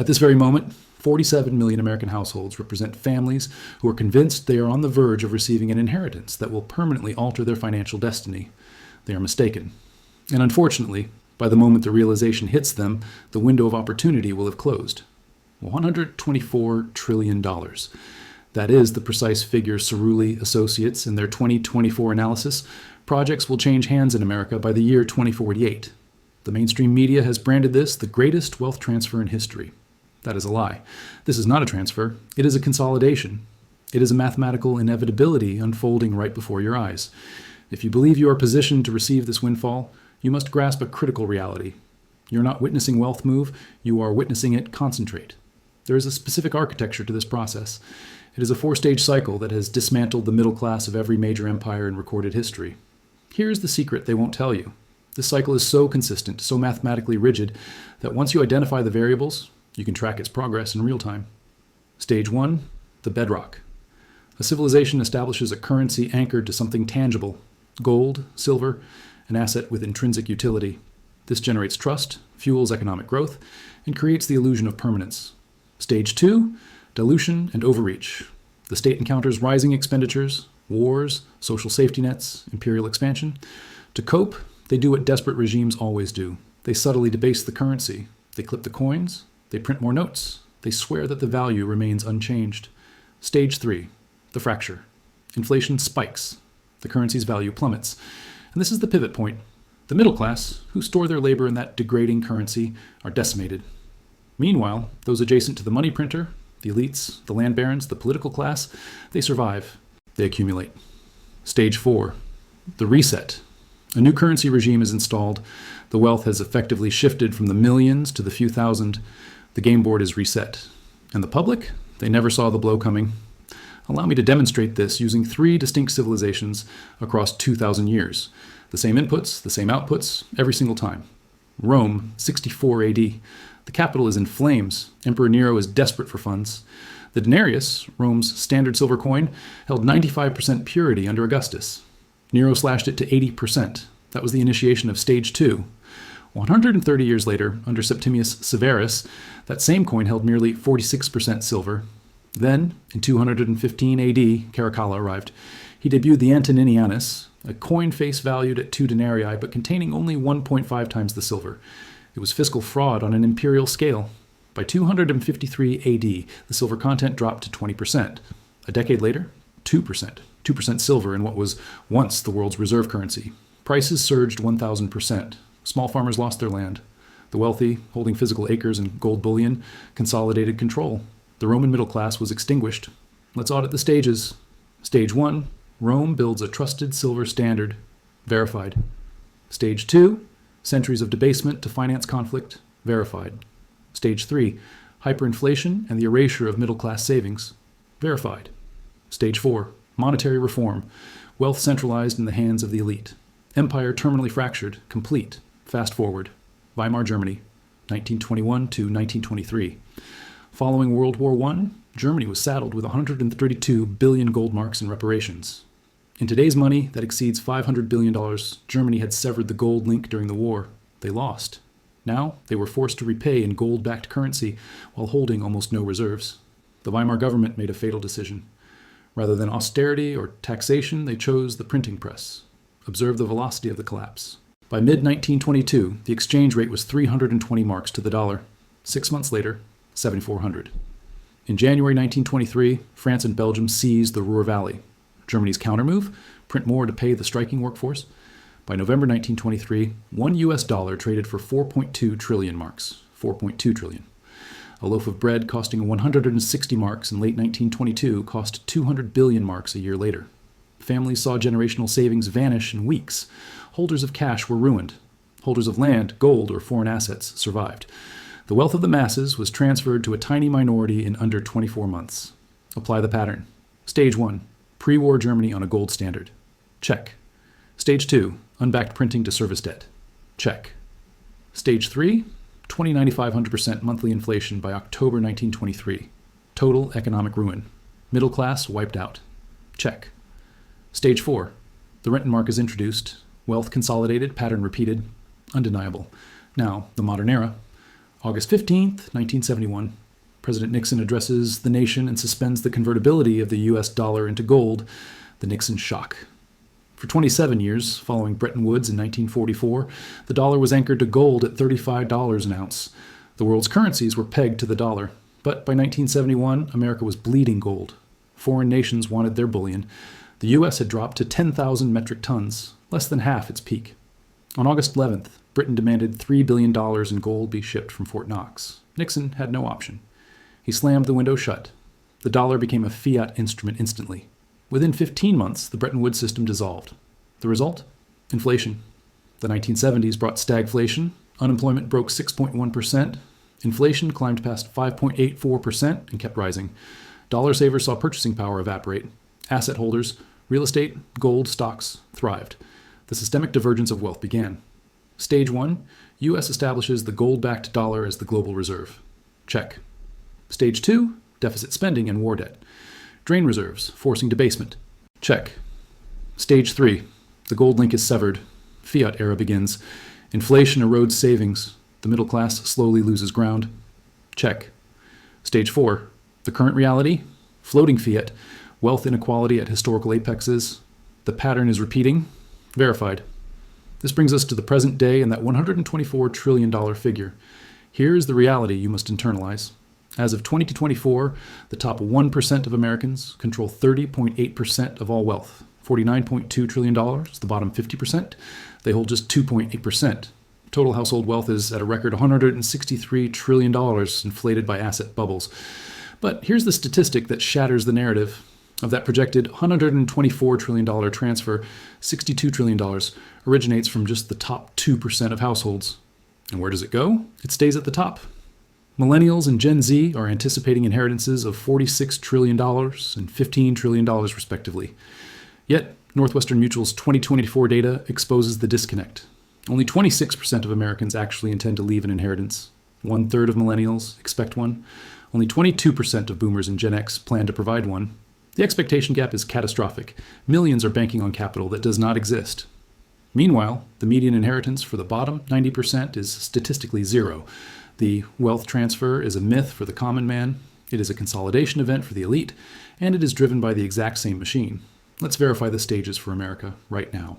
At this very moment, 47 million American households represent families who are convinced they are on the verge of receiving an inheritance that will permanently alter their financial destiny. They are mistaken. And unfortunately, by the moment the realization hits them, the window of opportunity will have closed. $124 trillion. That is the precise figure Cerulli Associates in their 2024 analysis. Projects will change hands in America by the year 2048. The mainstream media has branded this the greatest wealth transfer in history. That is a lie. This is not a transfer. It is a consolidation. It is a mathematical inevitability unfolding right before your eyes. If you believe you are positioned to receive this windfall, you must grasp a critical reality. You're not witnessing wealth move, you are witnessing it concentrate. There is a specific architecture to this process. It is a 4-stage cycle that has dismantled the middle class of every major empire in recorded history. Here's the secret they won't tell you. This cycle is so consistent, so mathematically rigid, that once you identify the variables, you can track its progress in real time. Stage 1, the bedrock. A civilization establishes a currency anchored to something tangible, gold, silver, an asset with intrinsic utility. This generates trust, fuels economic growth, and creates the illusion of permanence. Stage 2, dilution and overreach. The state encounters rising expenditures, wars, social safety nets, imperial expansion. To cope, they do what desperate regimes always do. They subtly debase the currency. They clip the coins. They print more notes. They swear that the value remains unchanged. Stage 3, the fracture. Inflation spikes. The currency's value plummets. And this is the pivot point. The middle class, who store their labor in that degrading currency, are decimated. Meanwhile, those adjacent to the money printer, the elites, the land barons, the political class, they survive. They accumulate. Stage 4, the reset. A new currency regime is installed. The wealth has effectively shifted from the millions to the few thousand. The game board is reset. And the public? They never saw the blow coming. Allow me to demonstrate this using 3 distinct civilizations across 2,000 years. The same inputs, the same outputs, every single time. Rome, 64 AD. The capital is in flames. Emperor Nero is desperate for funds. The denarius, Rome's standard silver coin, held 95% purity under Augustus. Nero slashed it to 80%. That was the initiation of Stage 2. 130 years later, under Septimius Severus, that same coin held merely 46% silver. Then, in 215 AD, Caracalla arrived. He debuted the Antoninianus, a coin face valued at 2 denarii but containing only 1.5 times the silver. It was fiscal fraud on an imperial scale. By 253 AD, the silver content dropped to 20%. A decade later, 2%. 2% silver in what was once the world's reserve currency. Prices surged 1,000%. Small farmers lost their land. The wealthy, holding physical acres and gold bullion, consolidated control. The Roman middle class was extinguished. Let's audit the stages. Stage 1, Rome builds a trusted silver standard. Verified. Stage 2, centuries of debasement to finance conflict. Verified. Stage 3, hyperinflation and the erasure of middle-class savings. Verified. Stage 4, monetary reform. Wealth centralized in the hands of the elite. Empire terminally fractured. Complete. Fast forward. Weimar Germany, 1921 to 1923. Following World War I, Germany was saddled with 132 billion gold marks in reparations. In today's money, that exceeds $500 billion. Germany had severed the gold link during the war. They lost. Now, they were forced to repay in gold-backed currency while holding almost no reserves. The Weimar government made a fatal decision. Rather than austerity or taxation, they chose the printing press. Observe the velocity of the collapse. By mid-1922, the exchange rate was 320 marks to the dollar. 6 months later, 7,400. In January 1923, France and Belgium seized the Ruhr Valley. Germany's countermove? Print more to pay the striking workforce? By November 1923, $1 US traded for 4.2 trillion marks. 4.2 trillion. A loaf of bread costing 160 marks in late 1922 cost 200 billion marks a year later. Families saw generational savings vanish in weeks. Holders of cash were ruined. Holders of land, gold, or foreign assets survived. The wealth of the masses was transferred to a tiny minority in under 24 months. Apply the pattern. Stage 1, pre-war Germany on a gold standard. Check. Stage 2, unbacked printing to service debt. Check. Stage 3, 2,9,500% monthly inflation by October 1923. Total economic ruin. Middle class wiped out. Check. Stage 4, the Rentenmark is introduced. Wealth consolidated, pattern repeated. Undeniable. Now, the modern era. August 15th, 1971, President Nixon addresses the nation and suspends the convertibility of the US dollar into gold, the Nixon shock. For 27 years, following Bretton Woods in 1944, the dollar was anchored to gold at $35 an ounce. The world's currencies were pegged to the dollar. But by 1971, America was bleeding gold. Foreign nations wanted their bullion. The U.S. had dropped to 10,000 metric tons, less than half its peak. On August 11th, Britain demanded $3 billion in gold be shipped from Fort Knox. Nixon had no option. He slammed the window shut. The dollar became a fiat instrument instantly. Within 15 months, the Bretton Woods system dissolved. The result? Inflation. The 1970s brought stagflation. Unemployment broke 6.1%. Inflation climbed past 5.84% and kept rising. Dollar savers saw purchasing power evaporate. Asset holders, real estate, gold, stocks thrived. The systemic divergence of wealth began. Stage 1, U.S. establishes the gold-backed dollar as the global reserve. Check. Stage 2, deficit spending and war debt. Drain reserves, forcing debasement. Check. Stage 3, the gold link is severed. Fiat era begins. Inflation erodes savings. The middle class slowly loses ground. Check. Stage 4, the current reality, floating fiat, wealth inequality at historical apexes. The pattern is repeating. Verified. This brings us to the present day and that $124 trillion figure. Here is the reality you must internalize. As of 2024, the top 1% of Americans control 30.8% of all wealth. $49.2 trillion, the bottom 50%, they hold just 2.8%. Total household wealth is at a record $163 trillion, inflated by asset bubbles. But here's the statistic that shatters the narrative. Of that projected $124 trillion transfer, $62 trillion originates from just the top 2% of households. And where does it go? It stays at the top. Millennials and Gen Z are anticipating inheritances of $46 trillion and $15 trillion, respectively. Yet, Northwestern Mutual's 2024 data exposes the disconnect. Only 26% of Americans actually intend to leave an inheritance. 1/3 of millennials expect one. Only 22% of boomers and Gen X plan to provide one. The expectation gap is catastrophic. Millions are banking on capital that does not exist. Meanwhile, the median inheritance for the bottom 90% is statistically zero. The wealth transfer is a myth for the common man. It is a consolidation event for the elite, and it is driven by the exact same machine. Let's verify the stages for America right now.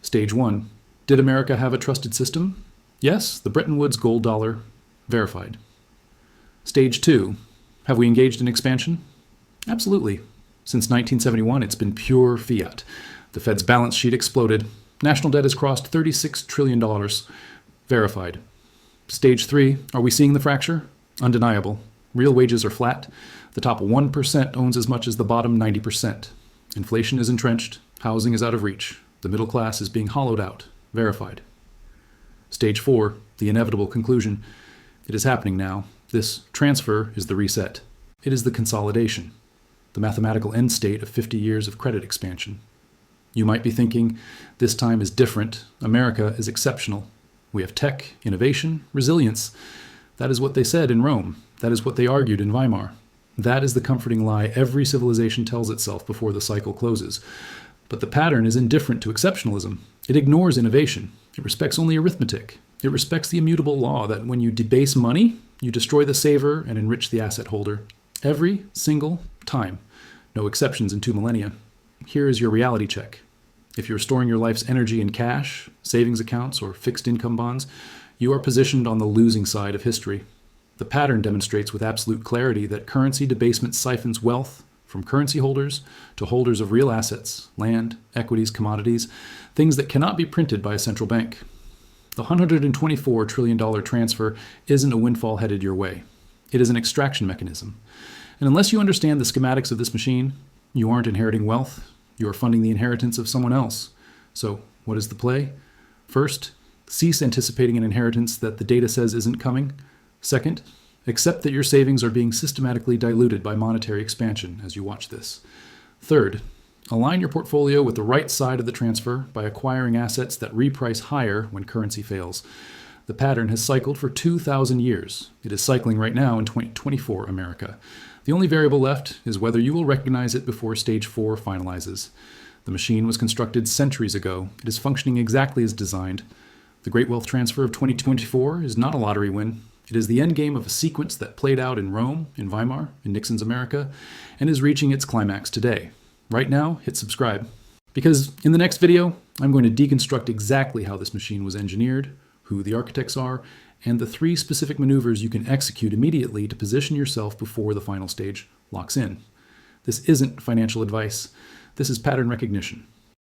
Stage 1. Did America have a trusted system? Yes, the Bretton Woods gold dollar. Verified. Stage 2. Have we engaged in expansion? Absolutely. Since 1971, it's been pure fiat. The Fed's balance sheet exploded. National debt has crossed $36 trillion. Verified. Stage 3. Are we seeing the fracture? Undeniable. Real wages are flat. The top 1% owns as much as the bottom 90%. Inflation is entrenched. Housing is out of reach. The middle class is being hollowed out. Verified. Stage 4, the inevitable conclusion. It is happening now. This transfer is the reset. It is the consolidation, the mathematical end state of 50 years of credit expansion. You might be thinking, this time is different. America is exceptional. We have tech, innovation, resilience. That is what they said in Rome. That is what they argued in Weimar. That is the comforting lie every civilization tells itself before the cycle closes. But the pattern is indifferent to exceptionalism. It ignores innovation. It respects only arithmetic. It respects the immutable law that when you debase money, you destroy the saver and enrich the asset holder. Every single time. No exceptions in 2 millennia. Here is your reality check. If you're storing your life's energy in cash, savings accounts, or fixed income bonds, you are positioned on the losing side of history. The pattern demonstrates with absolute clarity that currency debasement siphons wealth from currency holders to holders of real assets, land, equities, commodities, things that cannot be printed by a central bank. The $124 trillion transfer isn't a windfall headed your way. It is an extraction mechanism. And unless you understand the schematics of this machine, you aren't inheriting wealth, you are funding the inheritance of someone else. So, what is the play? First, cease anticipating an inheritance that the data says isn't coming. Second, accept that your savings are being systematically diluted by monetary expansion as you watch this. Third, align your portfolio with the right side of the transfer by acquiring assets that reprice higher when currency fails. The pattern has cycled for 2,000 years. It is cycling right now in 2024 America. The only variable left is whether you will recognize it before Stage 4 finalizes. The machine was constructed centuries ago. It is functioning exactly as designed. The great wealth transfer of 2024 is not a lottery win. It is the endgame of a sequence that played out in Rome, in Weimar, in Nixon's America, and is reaching its climax today. Right now, hit subscribe. Because in the next video, I'm going to deconstruct exactly how this machine was engineered, who the architects are, and the 3 specific maneuvers you can execute immediately to position yourself before the final stage locks in. This isn't financial advice. This is pattern recognition.